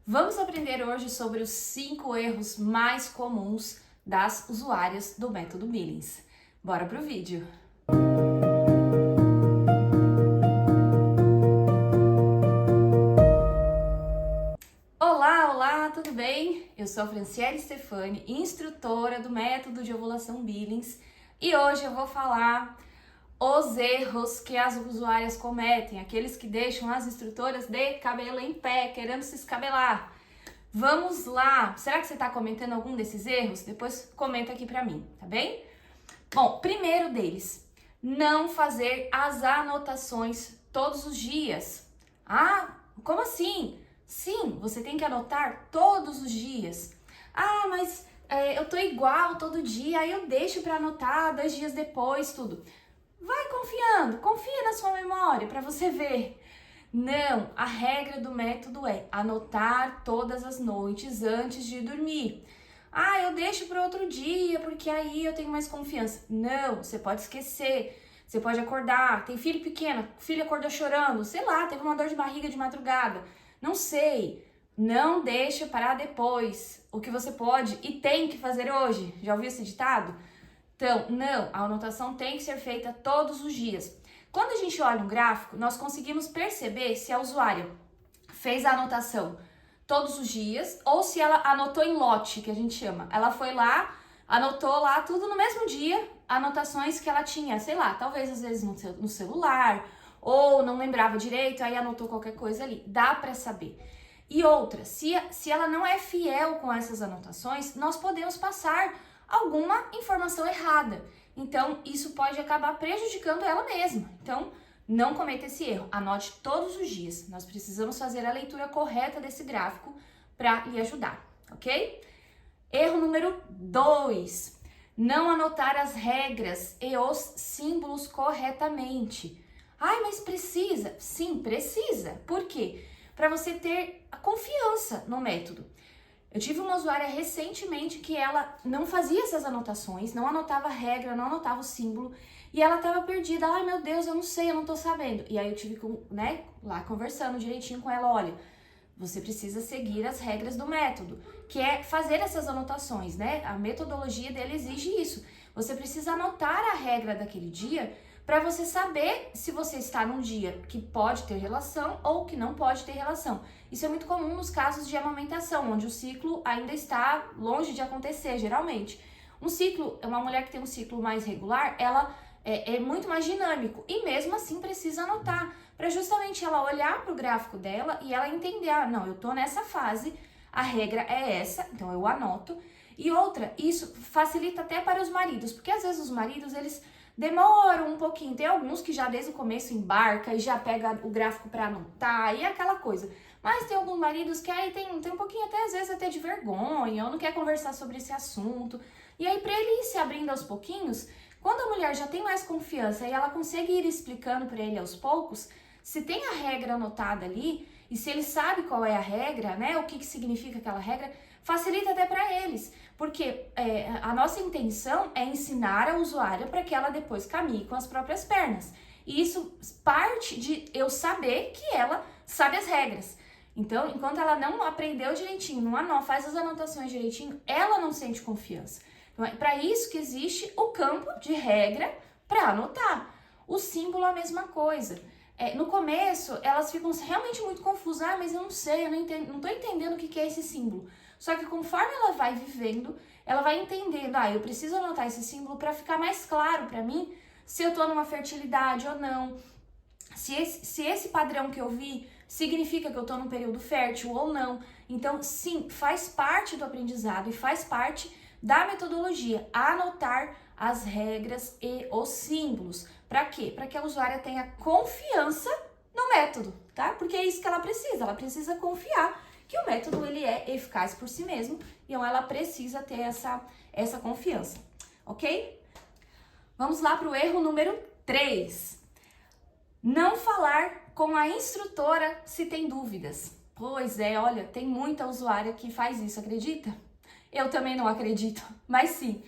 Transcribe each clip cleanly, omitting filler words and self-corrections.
Vamos aprender hoje sobre os 5 erros mais comuns das usuárias do método Billings. Bora pro vídeo! Olá, tudo bem? Eu sou a Franciele Stefani, instrutora do método de ovulação Billings, e hoje eu vou falar os erros que as usuárias cometem, aqueles que deixam as instrutoras de cabelo em pé, querendo se escabelar. Vamos lá! Será que você está cometendo algum desses erros? Depois comenta aqui pra mim, tá bem? Bom, primeiro deles, não fazer as anotações todos os dias. Ah, como assim? Sim, você tem que anotar todos os dias. Ah, mas eu tô igual todo dia, aí eu deixo para anotar 2 dias depois, tudo. Vai confiando, confia na sua memória para você ver. Não, a regra do método é anotar todas as noites antes de dormir. Ah, eu deixo para outro dia porque aí eu tenho mais confiança. Não, você pode esquecer, você pode acordar. Tem filho pequeno, filho acordou chorando, sei lá, teve uma dor de barriga de madrugada. Não sei. Não deixa para depois o que você pode e tem que fazer hoje. Já ouviu esse ditado? Então, não, a anotação tem que ser feita todos os dias. Quando a gente olha um gráfico, nós conseguimos perceber se a usuária fez a anotação todos os dias ou se ela anotou em lote, que a gente chama. Ela foi lá, anotou lá tudo no mesmo dia, anotações que ela tinha, sei lá, talvez às vezes no celular ou não lembrava direito, aí anotou qualquer coisa ali. Dá para saber. E outra, se ela não é fiel com essas anotações, nós podemos passar alguma informação errada. Então, isso pode acabar prejudicando ela mesma. Então, não cometa esse erro. Anote todos os dias. Nós precisamos fazer a leitura correta desse gráfico para lhe ajudar, ok? Erro número 2. Não anotar as regras e os símbolos corretamente. Ai, mas precisa? Sim, precisa. Por quê? Para você ter a confiança no método. Eu tive uma usuária recentemente que ela não fazia essas anotações, não anotava a regra, não anotava o símbolo, e ela estava perdida. Ai, meu Deus, eu não sei, eu não tô sabendo. E aí eu tive lá conversando direitinho com ela, olha, você precisa seguir as regras do método, que é fazer essas anotações, né? A metodologia dele exige isso. Você precisa anotar a regra daquele dia para você saber se você está num dia que pode ter relação ou que não pode ter relação. Isso é muito comum nos casos de amamentação, onde o ciclo ainda está longe de acontecer, geralmente. Uma mulher que tem um ciclo mais regular, ela é muito mais dinâmico e mesmo assim precisa anotar, para justamente ela olhar para o gráfico dela e ela entender, ah, não, eu tô nessa fase, a regra é essa, então eu anoto. E outra, isso facilita até para os maridos, porque às vezes os maridos, eles demoram um pouquinho, tem alguns que já desde o começo embarca e já pega o gráfico para anotar e aquela coisa. Mas tem alguns maridos que aí tem um pouquinho até às vezes até de vergonha ou não quer conversar sobre esse assunto. E aí para ele ir se abrindo aos pouquinhos, quando a mulher já tem mais confiança e ela consegue ir explicando para ele aos poucos, se tem a regra anotada ali e se ele sabe qual é a regra, né, o que significa aquela regra, facilita até para eles, porque a nossa intenção é ensinar a usuária para que ela depois caminhe com as próprias pernas. E isso parte de eu saber que ela sabe as regras. Então, enquanto ela não aprendeu direitinho, não faz as anotações direitinho, ela não sente confiança. Então, é para isso que existe o campo de regra para anotar. O símbolo é a mesma coisa. No começo, elas ficam realmente muito confusas. Ah, mas eu não sei, eu não tô entendendo o que é esse símbolo. Só que conforme ela vai vivendo, ela vai entendendo, eu preciso anotar esse símbolo para ficar mais claro para mim se eu tô numa fertilidade ou não, se esse padrão que eu vi significa que eu tô num período fértil ou não. Então, sim, faz parte do aprendizado e faz parte da metodologia anotar as regras e os símbolos. Para quê? Para que a usuária tenha confiança no método, tá? Porque é isso que ela precisa confiar que o método ele é eficaz por si mesmo, então ela precisa ter essa confiança, ok? Vamos lá para o erro número 3. Não falar com a instrutora se tem dúvidas. Pois é, olha, tem muita usuária que faz isso, acredita? Eu também não acredito, mas sim.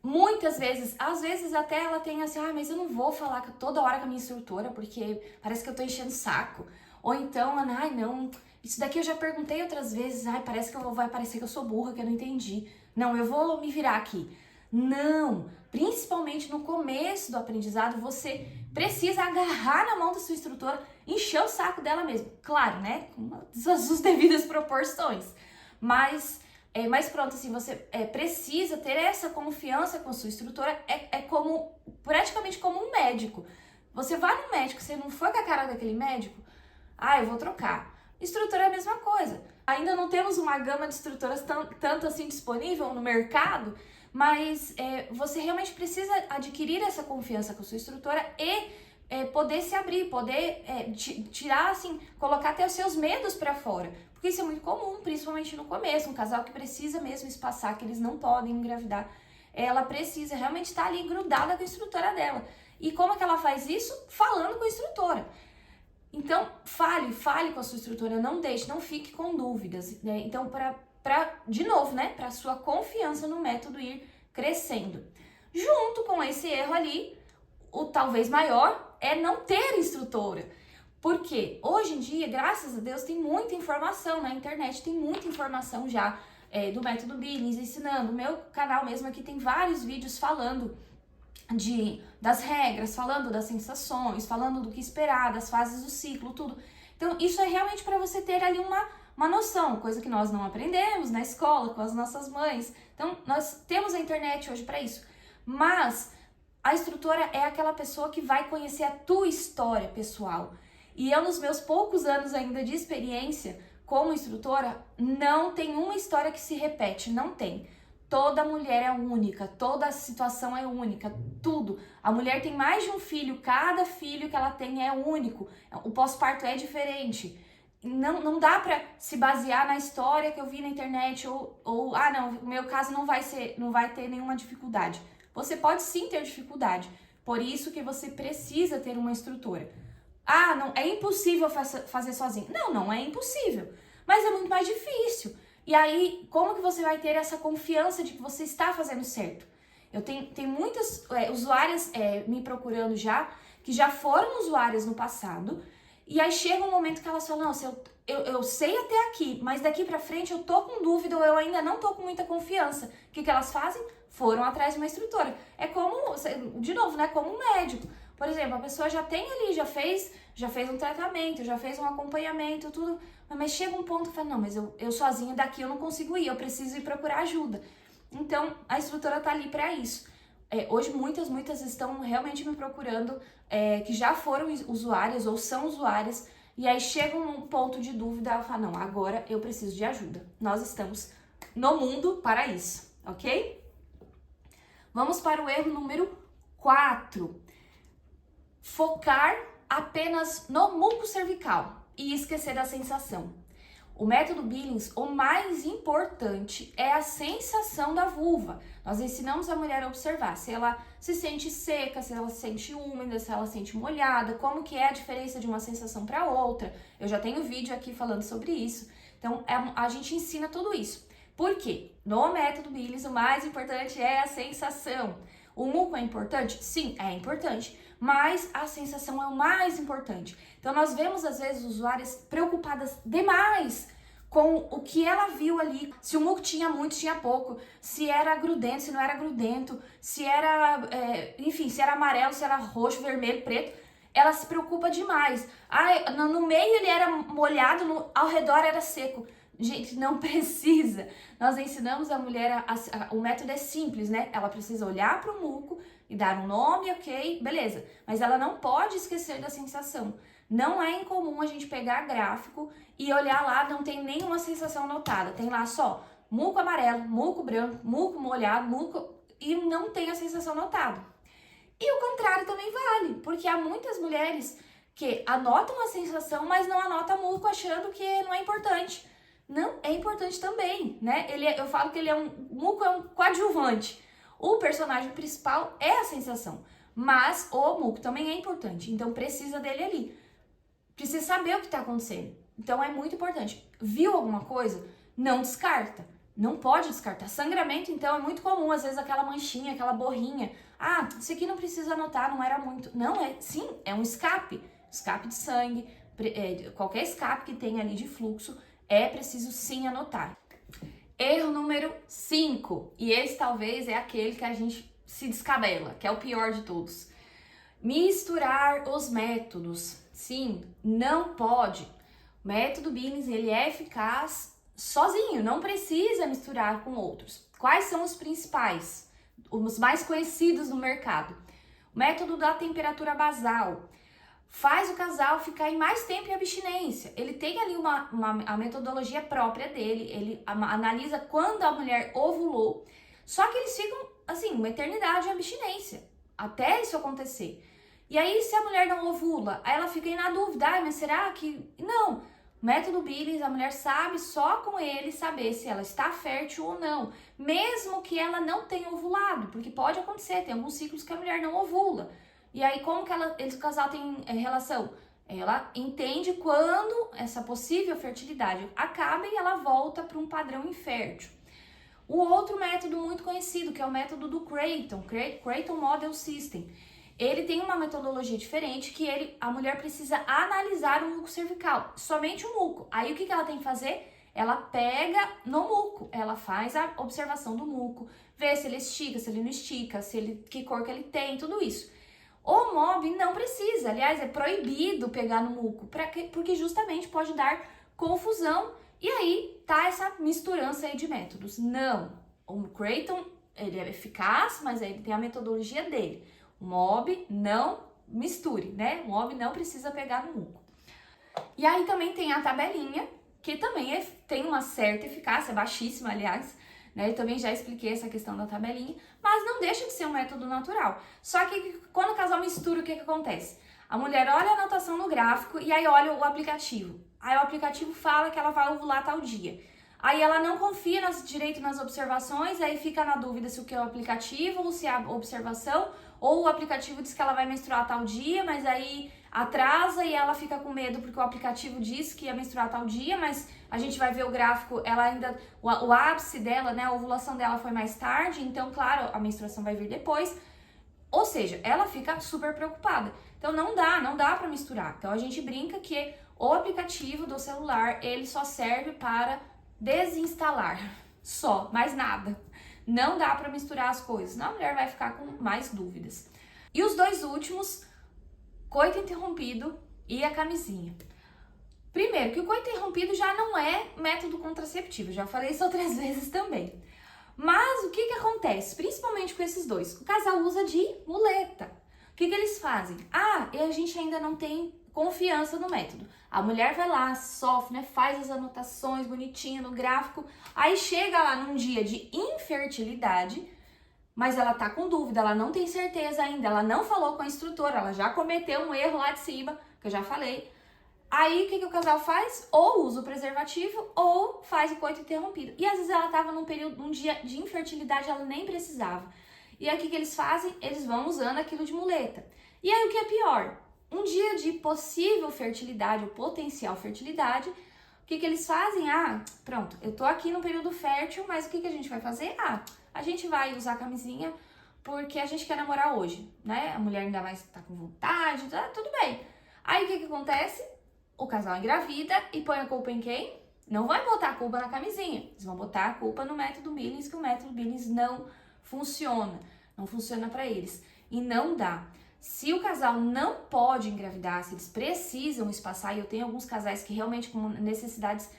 Muitas vezes, às vezes até ela tem assim, mas eu não vou falar toda hora com a minha instrutora porque parece que eu tô enchendo o saco. Ou então, não, Isso daqui eu já perguntei outras vezes. Ai, parece que vai parecer que eu sou burra, que eu não entendi. Não, eu vou me virar aqui. Não, principalmente no começo do aprendizado, você precisa agarrar na mão da sua instrutora, encher o saco dela mesmo. Claro, né? Com as devidas proporções. Mas pronto, assim, você precisa ter essa confiança com a sua instrutora. Praticamente como um médico. Você vai no médico, você não foi com a cara daquele médico, eu vou trocar. Instrutora é a mesma coisa. Ainda não temos uma gama de instrutoras tanto assim disponível no mercado, mas você realmente precisa adquirir essa confiança com a sua instrutora e poder se abrir, poder tirar, assim, colocar até os seus medos para fora. Porque isso é muito comum, principalmente no começo. Um casal que precisa mesmo espaçar, que eles não podem engravidar, ela precisa realmente estar ali grudada com a instrutora dela. E como é que ela faz isso? Falando com a instrutora. Então, fale com a sua instrutora, não fique com dúvidas, né? Então, de novo, né, para sua confiança no método ir crescendo. Junto com esse erro ali, o talvez maior é não ter instrutora. Porque hoje em dia, graças a Deus, tem muita informação na internet, tem muita informação já do método Billings ensinando. O meu canal mesmo aqui tem vários vídeos falando das regras, falando das sensações, falando do que esperar, das fases do ciclo, tudo. Então, isso é realmente para você ter ali uma noção, coisa que nós não aprendemos na escola, com as nossas mães. Então, nós temos a internet hoje para isso. Mas a instrutora é aquela pessoa que vai conhecer a tua história pessoal. E eu, nos meus poucos anos ainda de experiência como instrutora, não tem uma história que se repete, não tem. Toda mulher é única, toda situação é única, tudo. A mulher tem mais de um filho, cada filho que ela tem é único. O pós-parto é diferente. Não dá pra se basear na história que eu vi na internet ou não, o meu caso não vai ter nenhuma dificuldade. Você pode sim ter dificuldade, por isso que você precisa ter uma instrutora. Não, é impossível fazer sozinho. Não é impossível, mas é muito mais difícil. E aí, como que você vai ter essa confiança de que você está fazendo certo? Eu tenho muitas usuárias me procurando já, que já foram usuárias no passado, e aí chega um momento que elas falam, nossa, eu sei até aqui, mas daqui pra frente eu tô com dúvida ou eu ainda não tô com muita confiança. O que elas fazem? Foram atrás de uma instrutora. É como, de novo, né, como um médico. Por exemplo, a pessoa já tem ali, já fez um tratamento, já fez um acompanhamento, tudo, mas chega um ponto que fala, não, mas eu sozinho daqui eu não consigo ir, eu preciso ir procurar ajuda. Então, a instrutora tá ali para isso. Hoje, muitas estão realmente me procurando, que já foram usuárias ou são usuárias, e aí chega um ponto de dúvida, ela fala, não, agora eu preciso de ajuda. Nós estamos no mundo para isso, ok? Vamos para o erro número 4. Focar apenas no muco cervical e esquecer da sensação. O método Billings, o mais importante é a sensação da vulva. Nós ensinamos a mulher a observar se ela se sente seca, se ela se sente úmida, se ela se sente molhada, como que é a diferença de uma sensação para outra. Eu já tenho vídeo aqui falando sobre isso. Então, a gente ensina tudo isso. Por quê? No método Billings, o mais importante é a sensação. O muco é importante? Sim, é importante, mas a sensação é o mais importante. Então, nós vemos, às vezes, usuárias preocupadas demais com o que ela viu ali, se o muco tinha muito, tinha pouco, se era grudento, se não era grudento, se era, enfim, se era amarelo, se era roxo, vermelho, preto. Ela se preocupa demais. No meio ele era molhado, ao redor era seco. Gente, não precisa. Nós ensinamos a mulher, o método é simples, né? Ela precisa olhar para o muco e dar um nome, ok, beleza. Mas ela não pode esquecer da sensação. Não é incomum a gente pegar gráfico e olhar lá, não tem nenhuma sensação notada. Tem lá só muco amarelo, muco branco, muco molhado, muco... e não tem a sensação notada. E o contrário também vale, porque há muitas mulheres que anotam a sensação, mas não anotam muco achando que não é importante. Não, é importante também, né? Eu falo que muco é um coadjuvante. O personagem principal é a sensação, mas o muco também é importante, então precisa dele ali. Precisa saber o que está acontecendo. Então é muito importante. Viu alguma coisa? Não descarta. Não pode descartar. Sangramento, então, é muito comum, às vezes, aquela manchinha, aquela borrinha. Isso aqui não precisa anotar, não era muito. Não, sim, é um escape. Escape de sangue. qualquer escape que tenha ali de fluxo, é preciso sim anotar. Erro número 5, e esse talvez é aquele que a gente se descabela, que é o pior de todos. Misturar os métodos. Sim, não pode. O método Billings, ele é eficaz sozinho, não precisa misturar com outros. Quais são os principais? Os mais conhecidos no mercado. O método da temperatura basal faz o casal ficar em mais tempo em abstinência. Ele tem ali a metodologia própria dele, ele analisa quando a mulher ovulou, só que eles ficam, assim, uma eternidade em abstinência, até isso acontecer. E aí, se a mulher não ovula, aí ela fica aí na dúvida, mas será que... Não, método Billings, a mulher sabe só com ele saber se ela está fértil ou não, mesmo que ela não tenha ovulado, porque pode acontecer, tem alguns ciclos que a mulher não ovula. E aí, como que o casal tem relação? Ela entende quando essa possível fertilidade acaba e ela volta para um padrão infértil. O outro método muito conhecido, que é o método do Creighton Model System. Ele tem uma metodologia diferente que a mulher precisa analisar o muco cervical, somente o muco. Aí o que ela tem que fazer? Ela pega no muco, ela faz a observação do muco, vê se ele estica, se ele não estica, que cor que ele tem, tudo isso. O MOB não precisa, aliás, é proibido pegar no muco, porque justamente pode dar confusão e aí tá essa misturança aí de métodos. Não, o Creighton, ele é eficaz, mas ele tem a metodologia dele. O MOB não misture, né? O MOB não precisa pegar no muco. E aí também tem a tabelinha, que também tem uma certa eficácia, baixíssima, aliás, né? Eu também já expliquei essa questão da tabelinha, mas não deixa de ser um método natural. Só que quando o casal mistura, o que acontece? A mulher olha a anotação no gráfico e aí olha o aplicativo. Aí o aplicativo fala que ela vai ovular tal dia. Aí ela não confia direito nas observações, aí fica na dúvida se o que é o aplicativo ou se é a observação, ou o aplicativo diz que ela vai menstruar tal dia, mas aí atrasa e ela fica com medo porque o aplicativo diz que ia menstruar tal dia, mas a gente vai ver o gráfico, ela ainda, o ápice dela, né, a ovulação dela foi mais tarde, então, claro, a menstruação vai vir depois. Ou seja, ela fica super preocupada. Então não dá para misturar. Então a gente brinca que o aplicativo do celular, ele só serve para desinstalar, só, mais nada. Não dá para misturar as coisas, senão a mulher vai ficar com mais dúvidas. E os dois últimos, coito interrompido e a camisinha. Primeiro, que o coito interrompido já não é método contraceptivo, já falei isso outras vezes também. Mas o que acontece, principalmente com esses dois? O casal usa de muleta. O que eles fazem? E a gente ainda não tem confiança no método. A mulher vai lá, sofre, né, faz as anotações bonitinho no gráfico, aí chega lá num dia de infertilidade, mas ela tá com dúvida, ela não tem certeza ainda, ela não falou com a instrutora, ela já cometeu um erro lá de cima, que eu já falei. Aí, o que o casal faz? Ou usa o preservativo, ou faz o coito interrompido. E às vezes ela tava num dia de infertilidade, ela nem precisava. E aí, o que eles fazem? Eles vão usando aquilo de muleta. E aí, o que é pior? Um dia de possível fertilidade, ou potencial fertilidade, o que eles fazem? Pronto, eu tô aqui no período fértil, mas o que a gente vai fazer? A gente vai usar a camisinha porque a gente quer namorar hoje, né? A mulher ainda mais tá com vontade, tá tudo bem. Aí, o que acontece? O casal engravida e põe a culpa em quem? Não vai botar a culpa na camisinha. Eles vão botar a culpa no método Billings, que o método Billings não funciona. Não funciona para eles. E não dá. Se o casal não pode engravidar, se eles precisam espaçar, e eu tenho alguns casais que realmente com necessidades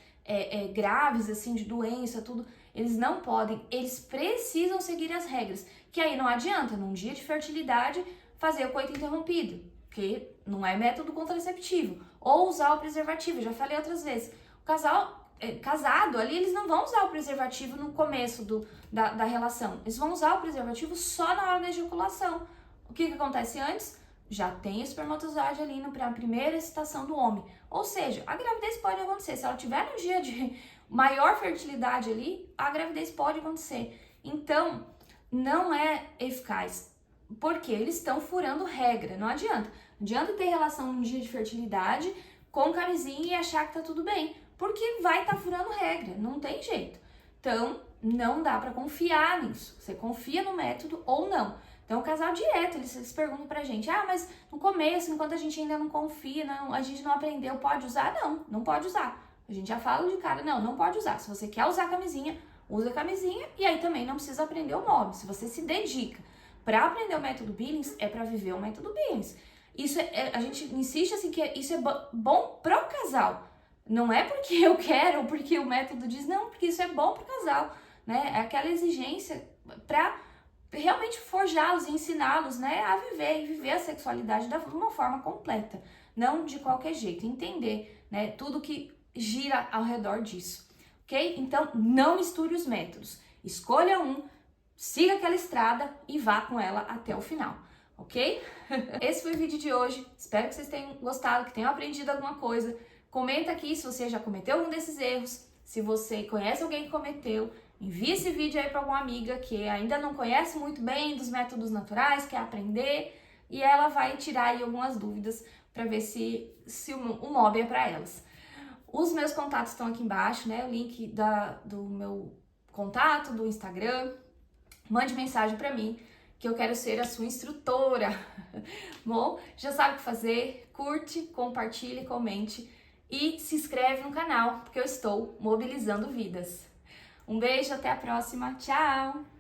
graves, assim, de doença, tudo, eles não podem, eles precisam seguir as regras. Que aí não adianta, num dia de fertilidade, fazer o coito interrompido, porque não é método contraceptivo. Ou usar o preservativo, já falei outras vezes. O casal casado ali, eles não vão usar o preservativo no começo da relação. Eles vão usar o preservativo só na hora da ejaculação. O que acontece antes? Já tem espermatozoide ali na primeira excitação do homem. Ou seja, a gravidez pode acontecer. Se ela tiver um dia de maior fertilidade ali, a gravidez pode acontecer. Então, não é eficaz. Porque eles estão furando regra. Não adianta. Não adianta ter relação num dia de fertilidade com camisinha e achar que tá tudo bem. Porque vai estar furando regra. Não tem jeito. Então, não dá para confiar nisso. Você confia no método ou não. Então, o casal direto, eles perguntam pra gente, mas no começo, enquanto a gente ainda não confia, a gente não aprendeu, pode usar? Não, não pode usar. A gente já fala de cara, não pode usar. Se você quer usar camisinha, usa camisinha e aí também não precisa aprender o MOB. Se você se dedica para aprender o método Billings, é para viver o método Billings. Isso a gente insiste assim que isso é bom pro casal. Não é porque eu quero ou porque o método diz, não, porque isso é bom pro casal, né? É aquela exigência para realmente forjá-los e ensiná-los, né, a viver e viver a sexualidade de uma forma completa, não de qualquer jeito, entender, né, tudo que gira ao redor disso, ok? Então, não misture os métodos, escolha um, siga aquela estrada e vá com ela até o final, ok? Esse foi o vídeo de hoje, espero que vocês tenham gostado, que tenham aprendido alguma coisa. Comenta aqui se você já cometeu algum desses erros, se você conhece alguém que cometeu. Envie esse vídeo aí para alguma amiga que ainda não conhece muito bem dos métodos naturais, quer aprender, e ela vai tirar aí algumas dúvidas para ver se o MOB é para elas. Os meus contatos estão aqui embaixo, né? O link do meu contato, do Instagram. Mande mensagem para mim, que eu quero ser a sua instrutora. Bom, já sabe o que fazer, curte, compartilhe, comente e se inscreve no canal, porque eu estou mobilizando vidas. Um beijo, até a próxima. Tchau!